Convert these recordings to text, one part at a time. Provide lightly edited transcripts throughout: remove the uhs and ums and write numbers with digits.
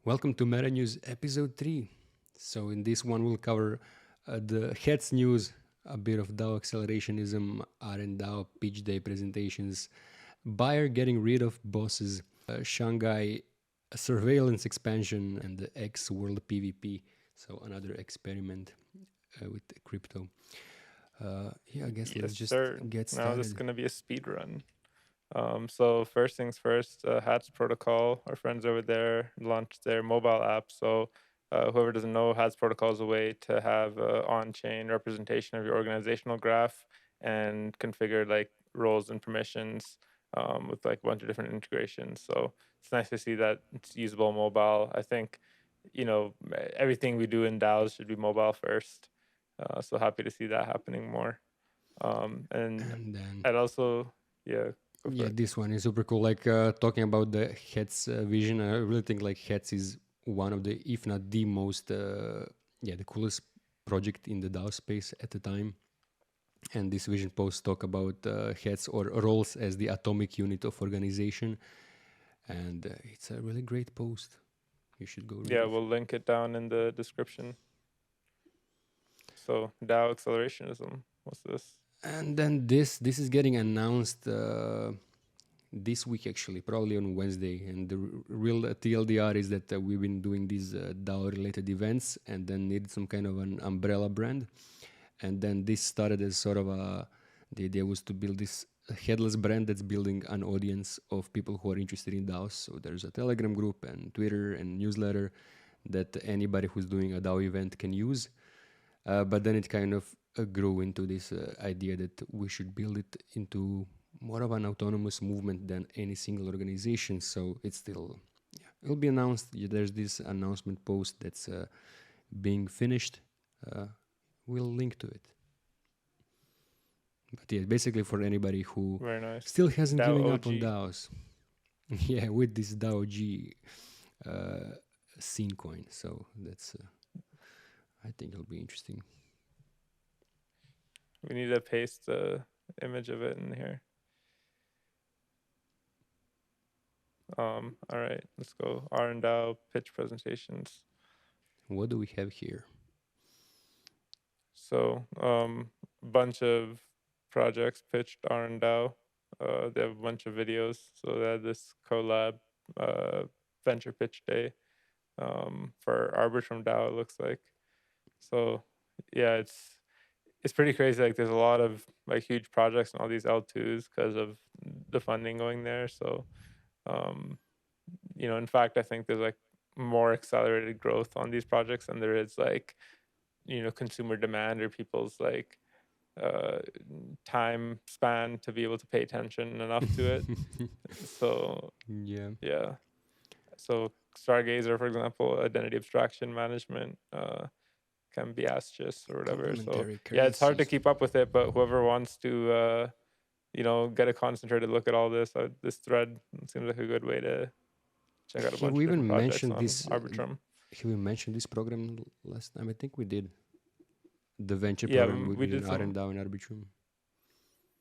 Welcome to MetaNews episode 3. So, in this one, we'll cover the heads news, a bit of DAO Accelerationism, R&D Pitch Day Presentations, buyer getting rid of bosses, Shanghai Surveillance Expansion, and the X World PvP. So, another experiment with crypto. I guess let's just get started. Now this is going to be a speed run. So first things first, HATS Protocol, our friends over there launched their mobile app. So whoever doesn't know, HATS Protocol is a way to have on-chain representation of your organizational graph and configure like roles and permissions with like a bunch of different integrations. So it's nice to see that it's usable mobile. I think, everything we do in DAOs should be mobile first. So happy to see that happening more. And then I'd also, go for it. this one is super cool. Like talking about the Heads vision, I really think like Heads is one of the, if not the most, the coolest project in the DAO space at the time. And this vision post talk about heads or roles as the atomic unit of organization. And it's a really great post. You should go read it. We'll link it down in the description. So DAO Accelerationism, what's this? And then this is getting announced this week, actually, probably on Wednesday. And the real TLDR is that we've been doing these DAO related events and then needed some kind of an umbrella brand. And then this started as sort of the idea was to build this headless brand that's building an audience of people who are interested in DAOs. So there's a Telegram group and Twitter and newsletter that anybody who's doing a DAO event can use. But then it kind of grew into this idea that we should build it into more of an autonomous movement than any single organization. So it's still, it'll be announced. There's this announcement post that's being finished. We'll link to it. But yeah, basically for anybody who still hasn't given up on DAOs. Yeah, with this DAO G scene coin. So that's, I think it'll be interesting. We need to paste the image of it in here. All right, let's go. R&D pitch presentations. What do we have here? So bunch of projects pitched R&D. They have a bunch of videos. So they had this collab venture pitch day for Arbitrum DAO, it looks like. So yeah, it's pretty crazy. Like there's a lot of like huge projects and all these L2s because of the funding going there. So in fact, I think there's like more accelerated growth on these projects than there is like consumer demand or people's like time span to be able to pay attention enough to it. So yeah. So Stargazer, for example, identity abstraction management can be Ascius or whatever. So yeah, it's hard to keep up with it, but whoever wants to get a concentrated look at all this, this thread seems like a good way to check out a bunch of different projects on Arbitrum. Have we mentioned this program last time? I think we did. The venture program we did R&D in Arbitrum.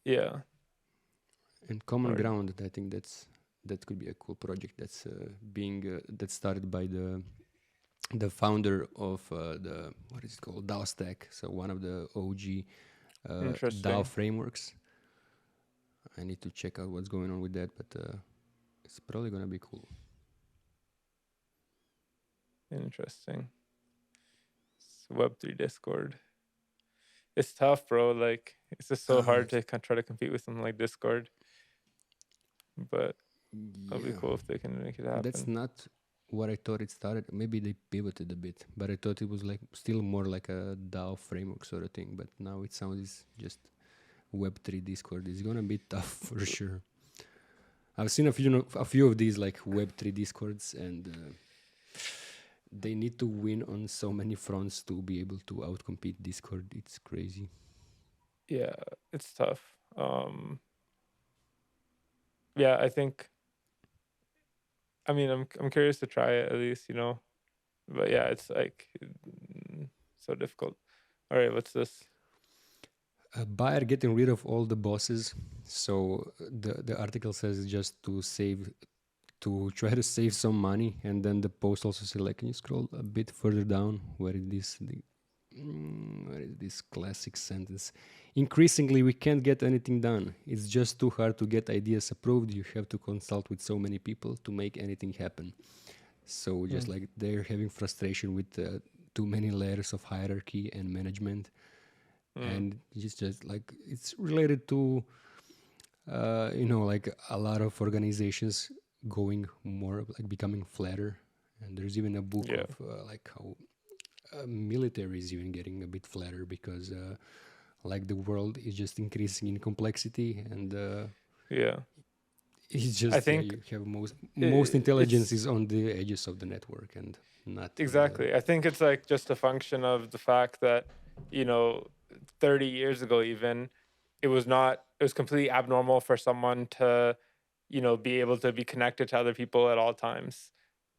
Yeah. And Common Ground, I think that could be a cool project that's being that's started by the founder of the, what is it called, DAO Stack. So one of the OG DAO frameworks. I need to check out what's going on with that, but it's probably gonna be cool. Interesting. Web3 Discord. It's tough, bro. Like it's just so hard to try to compete with something like Discord. But it'll be cool if they can make it happen. That's not what I thought it started. Maybe they pivoted a bit, but I thought it was like still more like a DAO framework sort of thing. But now it sounds just Web3 Discord. It's gonna be tough for sure. I've seen a few of these like Web3 Discords, and they need to win on so many fronts to be able to outcompete Discord. It's crazy. Yeah, it's tough. Yeah, I think. I mean, I'm curious to try it at least, but yeah, it's like so difficult. All right, what's this? A buyer getting rid of all the bosses. So the article says just to save to try to save some money. And then the post also said, like, can you scroll a bit further down? Where is this classic sentence? Increasingly, we can't get anything done. It's just too hard to get ideas approved. You have to consult with so many people to make anything happen. So just like they're having frustration with too many layers of hierarchy and management. And it's just like it's related to like a lot of organizations going more like becoming flatter. And there's even a book Yeah. of like how military is even getting a bit flatter because like the world is just increasing in complexity, and Yeah. it's I just think you have most intelligence it's is on the edges of the network and not in the. exactly. I think it's like just a function of the fact that, you know, 30 years ago even, it was completely abnormal for someone to, be able to be connected to other people at all times.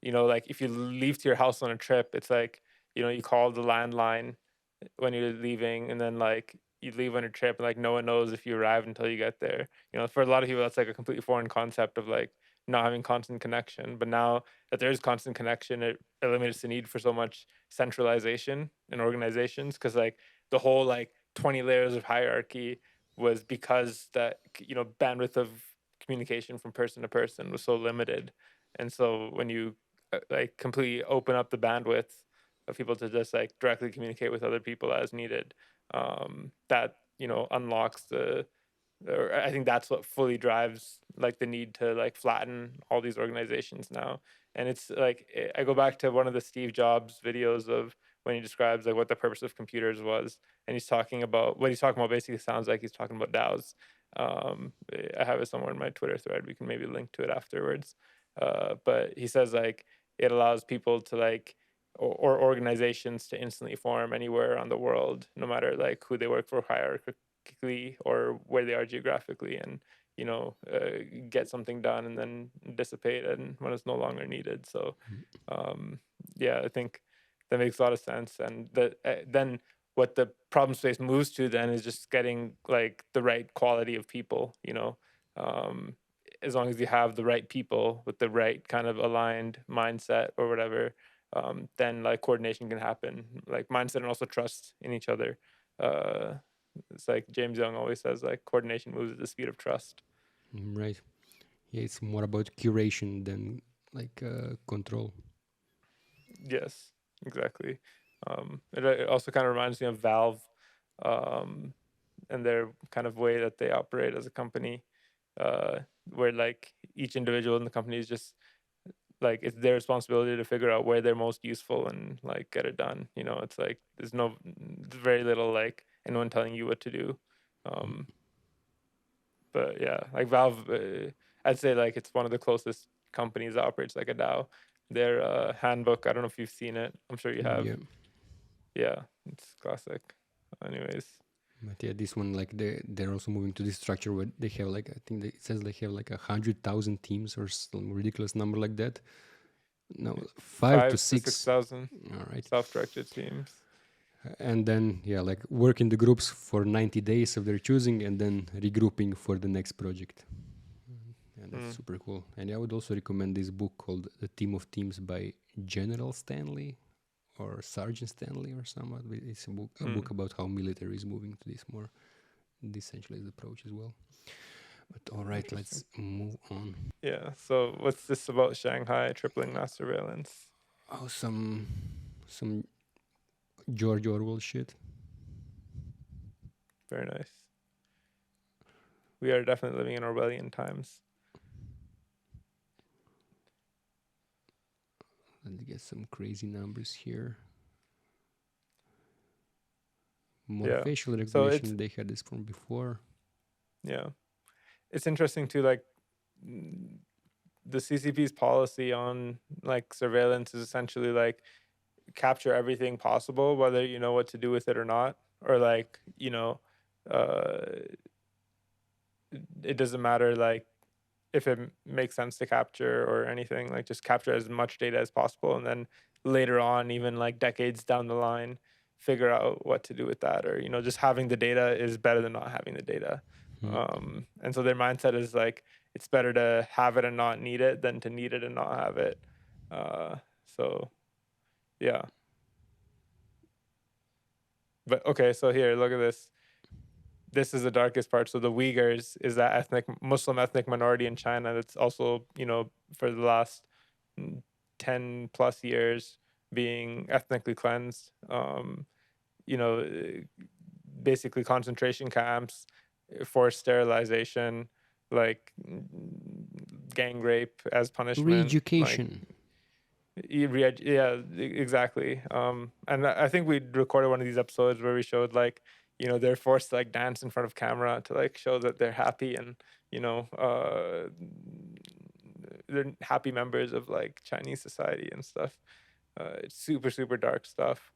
Like if you leave to your house on a trip, it's like, you call the landline when you're leaving, and then like you leave on a trip and like no one knows if you arrived until you get there. For a lot of people that's like a completely foreign concept of like not having constant connection. But now that there is constant connection, it eliminates the need for so much centralization in organizations, because like the whole like 20 layers of hierarchy was because that bandwidth of communication from person to person was so limited. And so when you like completely open up the bandwidth of people to just like directly communicate with other people as needed, that unlocks or I think that's what fully drives like the need to like flatten all these organizations now. And it's like I go back to one of the Steve Jobs videos of when he describes like what the purpose of computers was, and he's talking about what he's talking about. Basically, sounds like he's talking about DAOs. I have it somewhere in my Twitter thread. We can maybe link to it afterwards. But he says like it allows people to like or organizations to instantly form anywhere around the world, no matter like who they work for hierarchically or where they are geographically, and get something done and then dissipate and when it's no longer needed. So yeah, I think that makes a lot of sense. And that then what the problem space moves to then is just getting like the right quality of people, um, as long as you have the right people with the right kind of aligned mindset or whatever, then like coordination can happen, like mindset and also trust in each other. uh, it's like James Young always says, like coordination moves at the speed of trust. Right. Yeah, it's more about curation than like control. Yes, exactly. It also kind of reminds me of Valve, um, and their kind of way that they operate as a company, where like each individual in the company is just like it's their responsibility to figure out where they're most useful and like get it done. It's like there's very little like anyone telling you what to do. Um, but yeah, like Valve, I'd say like it's one of the closest companies that operates like a DAO. Their handbook, I don't know if you've seen it. I'm sure you have. Yeah. Yeah, it's classic. Anyways, But yeah, this one like they're also moving to this structure where they have like I think it says they have like 100,000 teams or some ridiculous number like that. No, 5 to 6. 5 to 6,000 All right. self-directed teams. And then yeah, like work in the groups for 90 days of their choosing, and then regrouping for the next project. And that's super cool. And I would also recommend this book called The Team of Teams by General Stanley or Sergeant Stanley or someone. It's a book about how military is moving to this more decentralized approach as well. But all right, let's move on. Yeah. So what's this about Shanghai tripling mass surveillance? Oh, some George Orwell shit. Very nice. We are definitely living in Orwellian times. Let's get some crazy numbers here. More facial recognition. They had this from before. Yeah. It's interesting too, like the CCP's policy on like surveillance is essentially like capture everything possible, whether you know what to do with it or not, or like it doesn't matter like if it makes sense to capture or anything, like just capture as much data as possible, and then later on, even like decades down the line, figure out what to do with that, or just having the data is better than not having the data. And so their mindset is like it's better to have it and not need it than to need it and not have it. So yeah. But okay, so here, look at this. This is the darkest part. So the Uyghurs is that Muslim ethnic minority in China that's also, for the last 10 plus years being ethnically cleansed. You know, basically concentration camps, forced sterilization, like gang rape as punishment, like Re-education. yeah, exactly. And I think we recorded one of these episodes where we showed like, they're forced to like dance in front of camera to like show that they're happy and, they're happy members of like Chinese society and stuff. It's super, super dark stuff.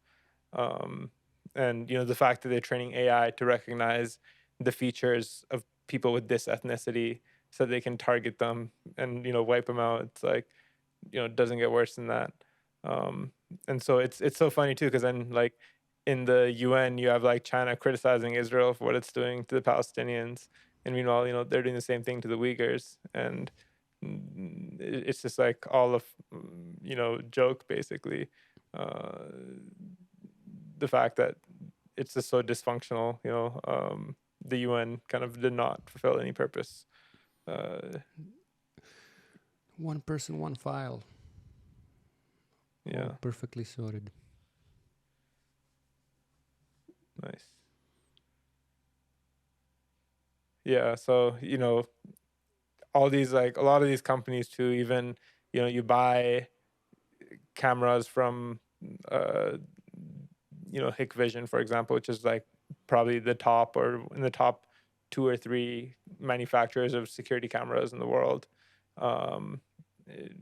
Um, and, the fact that they're training AI to recognize the features of people with this ethnicity so they can target them and, wipe them out. It's like, it doesn't get worse than that. Um, and so it's so funny too, because then like in the UN, you have like China criticizing Israel for what it's doing to the Palestinians, and meanwhile, they're doing the same thing to the Uyghurs, and it's just like all of joke basically. Uh, the fact that it's just so dysfunctional, the UN kind of did not fulfill any purpose. One person, one file. Yeah. All perfectly sorted. Nice. Yeah, so all these like a lot of these companies too, even you buy cameras from Hikvision, for example, which is like probably the top or in the top 2 or 3 manufacturers of security cameras in the world.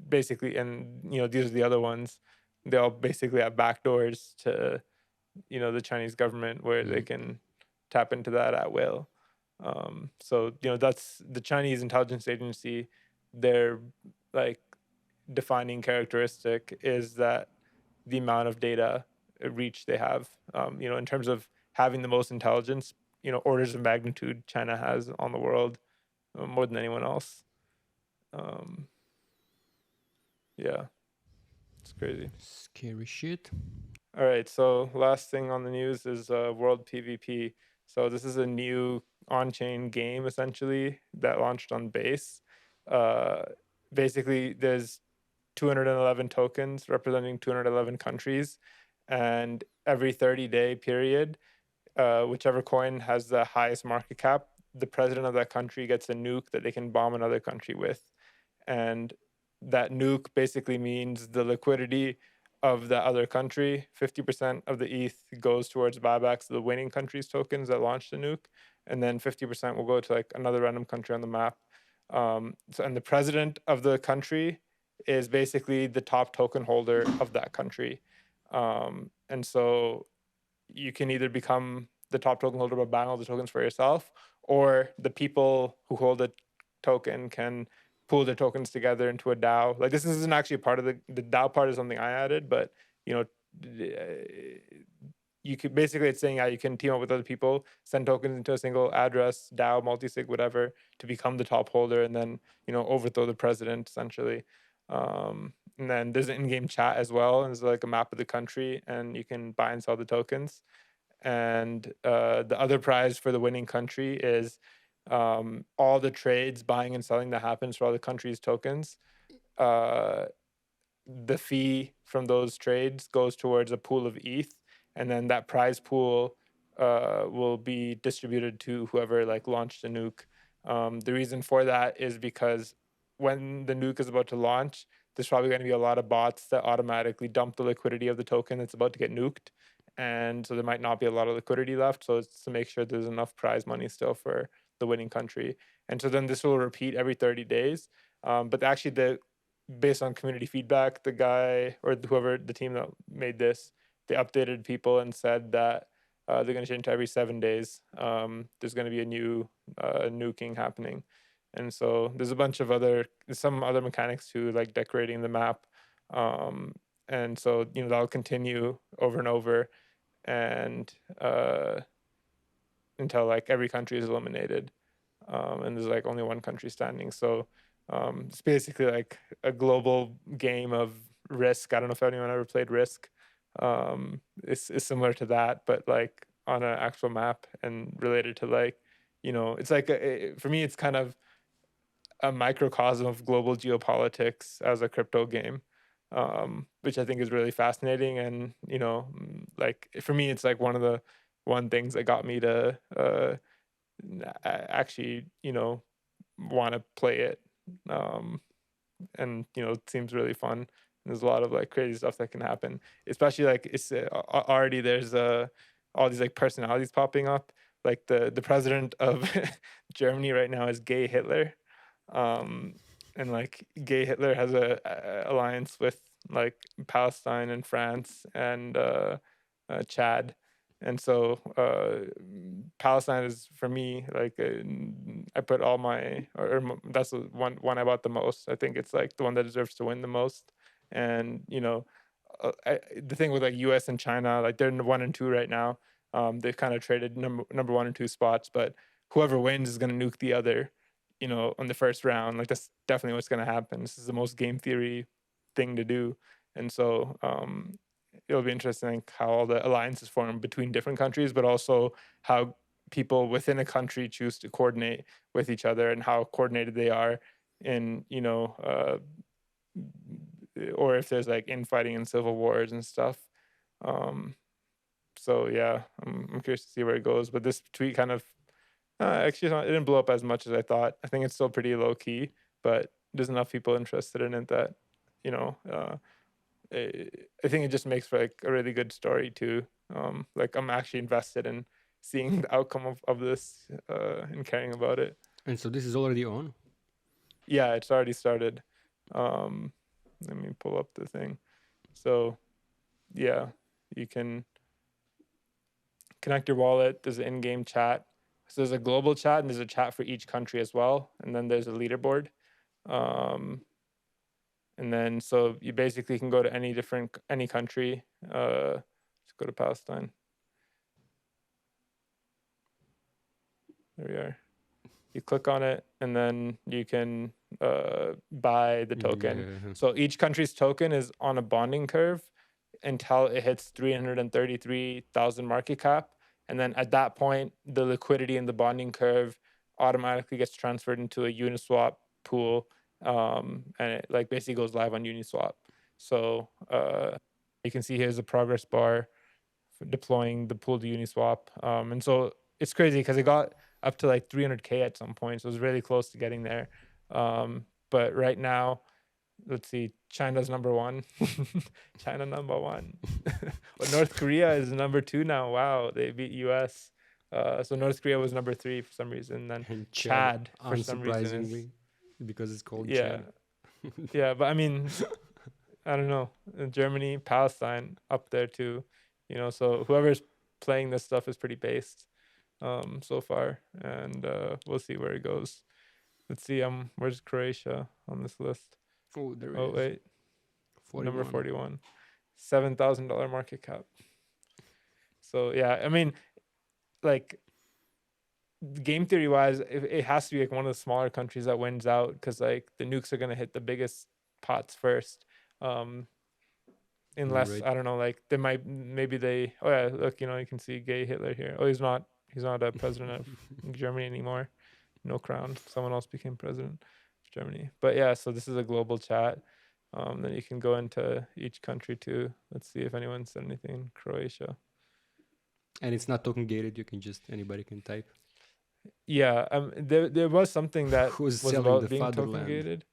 Basically, and these are the other ones. They all basically have backdoors to the Chinese government where they can tap into that at will. So that's the Chinese intelligence agency. Their like defining characteristic is that the amount of data reach they have. In terms of having the most intelligence, orders of magnitude China has on the world, more than anyone else. Yeah, it's crazy. Scary shit. All right, so last thing on the news is World PvP. So this is a new on-chain game essentially that launched on Base. Uh, Basically, there's 211 tokens representing 211 countries, and every 30-day period, whichever coin has the highest market cap, the president of that country gets a nuke that they can bomb another country with. And that nuke basically means the liquidity of the other country. 50% of the ETH goes towards buybacks of the winning country's tokens that launched the nuke, and then 50% will go to like another random country on the map. And the president of the country is basically the top token holder of that country. And so you can either become the top token holder by buying all the tokens for yourself, or the people who hold the token can pool their tokens together into a DAO. Like this isn't actually a part of the DAO part is something I added, but you could basically it's saying you can team up with other people, send tokens into a single address, DAO, multi-sig, whatever, to become the top holder, and then overthrow the president essentially. And then there's an in-game chat as well, and there's like a map of the country, and you can buy and sell the tokens. And the other prize for the winning country is all the trades, buying and selling that happens for all the country's tokens. The fee from those trades goes towards a pool of ETH, and then that prize pool will be distributed to whoever like launched the nuke. The reason for that is because when the nuke is about to launch, there's probably going to be a lot of bots that automatically dump the liquidity of the token that's about to get nuked, and so there might not be a lot of liquidity left. So it's to make sure there's enough prize money still for the winning country, and so then this will repeat every 30 days. But actually, based on community feedback, the guy or whoever the team that made this, they updated people and said that they're going to change to every 7 days. There's going to be a new nuking happening, and so there's a bunch of some other mechanics too, like decorating the map, and so that'll continue over and over, and until like every country is eliminated. and there's like only one country standing. So it's basically like a global game of Risk. I don't know if anyone ever played Risk. It's similar to that, but like on an actual map and related to like, it's like for me, it's kind of a microcosm of global geopolitics as a crypto game, which I think is really fascinating. And like for me, it's like one things that got me to actually want to play it. Um, and it seems really fun. There's a lot of like crazy stuff that can happen, especially like it's already there's all these like personalities popping up. Like the president of Germany right now is Gay Hitler, um, and like Gay Hitler has a alliance with like Palestine and France and Chad. And so Palestine is for me like I put all my that's the one I bought the most. I think it's like the one that deserves to win the most. And the thing with like U.S. and China, like they're 1 and 2 right now. They've kind of traded number 1 and 2 spots, but whoever wins is going to nuke the other. On the first round, like that's definitely what's going to happen. This is the most game theory thing to do, and so it'll be interesting how all the alliances form between different countries, but also how people within a country choose to coordinate with each other and how coordinated they are in, or if there's like infighting and civil wars and stuff. So yeah, I'm curious to see where it goes. But this tweet kind of actually it didn't blow up as much as I thought. I think it's still pretty low key, but there's enough people interested in it that I think it just makes for like a really good story too. Like I'm actually invested in seeing the outcome of this and caring about it. And so this is already on? Yeah, it's already started. Let me pull up the thing. So yeah, you can connect your wallet. There's an in-game chat. So there's a global chat and there's a chat for each country as well. And then there's a leaderboard. And then so you basically can go to any country. Let's go to Palestine. There we are. You click on it and then you can buy the token. Yeah. So each country's token is on a bonding curve until it hits 333,000 market cap. And then at that point, the liquidity in the bonding curve automatically gets transferred into a Uniswap pool. And it like basically goes live on Uniswap. So you can see here's a progress bar for deploying the pool to Uniswap. And so it's crazy because it got up to like 300K at some point. So it was really close to getting there. But right now, let's see, China's number 1. China number 1. But North Korea is number 2 now. Wow, they beat US. So North Korea was number 3 for some reason. Then And Chad for some reason unsurprisingly, because it's called yeah, Chad. yeah. But I mean, I don't know. Germany, Palestine up there too. So whoever's playing this stuff is pretty based so far, and we'll see where it goes. Let's see. Where's Croatia on this list? Oh, there Oh is. wait, 41. number 41, $7,000 market cap. So yeah, I mean, like game theory wise, it has to be like one of the smaller countries that wins out because like the nukes are gonna hit the biggest pots first. Unless Right. I don't know, like they might maybe they. Oh yeah, look, you can see Gay Hitler here. Oh, he's not a president of Germany anymore. No crown. Someone else became president of Germany. But yeah, so this is a global chat. Then you can go into each country too. Let's see if anyone said anything in Croatia. And it's not token gated. You can just anybody can type. Yeah, there was something that Who's was selling about the being token fatherland? gated.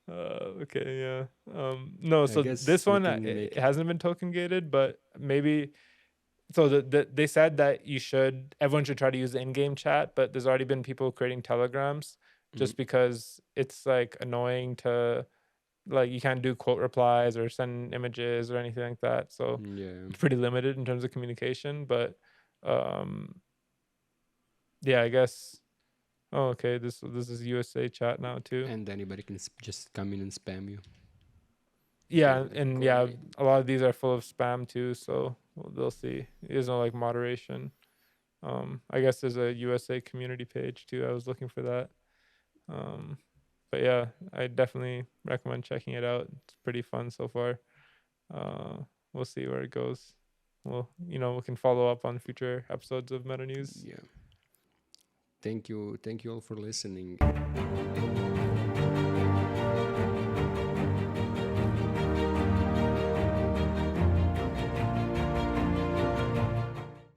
Okay, yeah. No, I so guess this we one can it make it. hasn't been token gated, but maybe. So they said that everyone should try to use the in-game chat, but there's already been people creating telegrams just because it's like annoying to like you can't do quote replies or send images or anything like that. So Yeah. it's pretty limited in terms of communication. But yeah, I guess. Oh, okay. This is USA chat now too. And anybody can just come in and spam you. Yeah, Like and yeah, coordinate. a lot of these are full of spam too. So well, they'll see. There's no like moderation. I guess there's a USA community page too. I was looking for that. But yeah, I definitely recommend checking it out. It's pretty fun so far. We'll see where it goes. Well, we can follow up on future episodes of MetaNews. Yeah. Thank you all for listening.